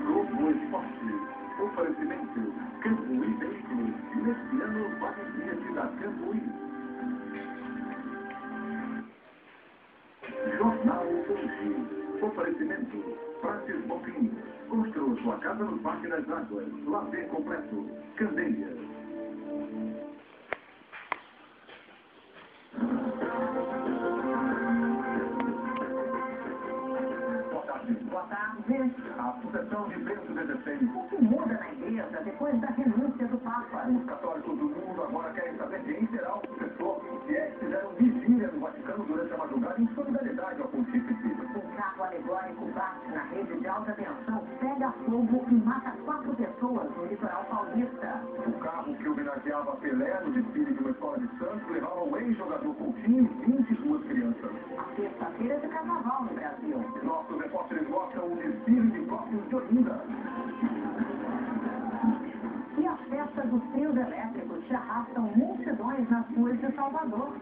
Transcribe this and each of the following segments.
Globo Esporte. Oferecimento Cambuí Veículos. Neste ano, pague da Cambuí. Jornal Hoje. Oferecimento Prates Bofim. Construa sua casa no Parque das Águas. Lazer completo. Candeias. Boa tarde. A sucessão de Bento XVI. O que muda na igreja depois da renúncia do Papa? Os católicos do mundo agora querem saber quem será o sucessor. Os fiéis fizeram vigília no Vaticano durante a madrugada em solidariedade ao pontífice. Um carro alegórico bate na rede de alta tensão, pega fogo e mata 4 pessoas no litoral paulista. O carro que homenageava Pelé no desfile de uma escola de Santos levava o ex-jogador Coutinho e 22 crianças. A sexta-feira de carnaval no Brasil. Nossos repórteres mostram o desfile de blocos de Olinda. E a festa dos trios elétricos que arrastam multidões nas ruas de Salvador.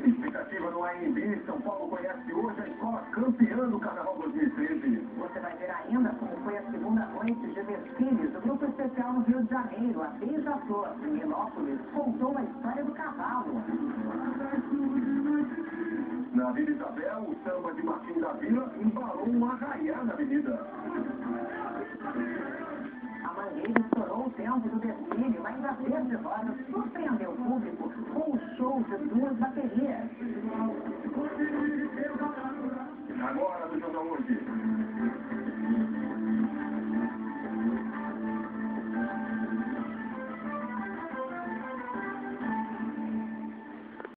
Expectativa no AMB, São Paulo conhece hoje a escola campeã do Carnaval 2013. Você vai ver ainda como foi a segunda noite de desfiles do Grupo Especial no Rio de Janeiro. A Beija-Flor, de Milópolis, contou a história do cavalo. Na Vila Isabel, o samba de Martim da Vila embalou um arraiá na avenida. A Mangueira estourou o tempo do desfile, mas a Verde Rosa surpreendeu o público com o show de 2 baterias. Agora no Jornal Hoje.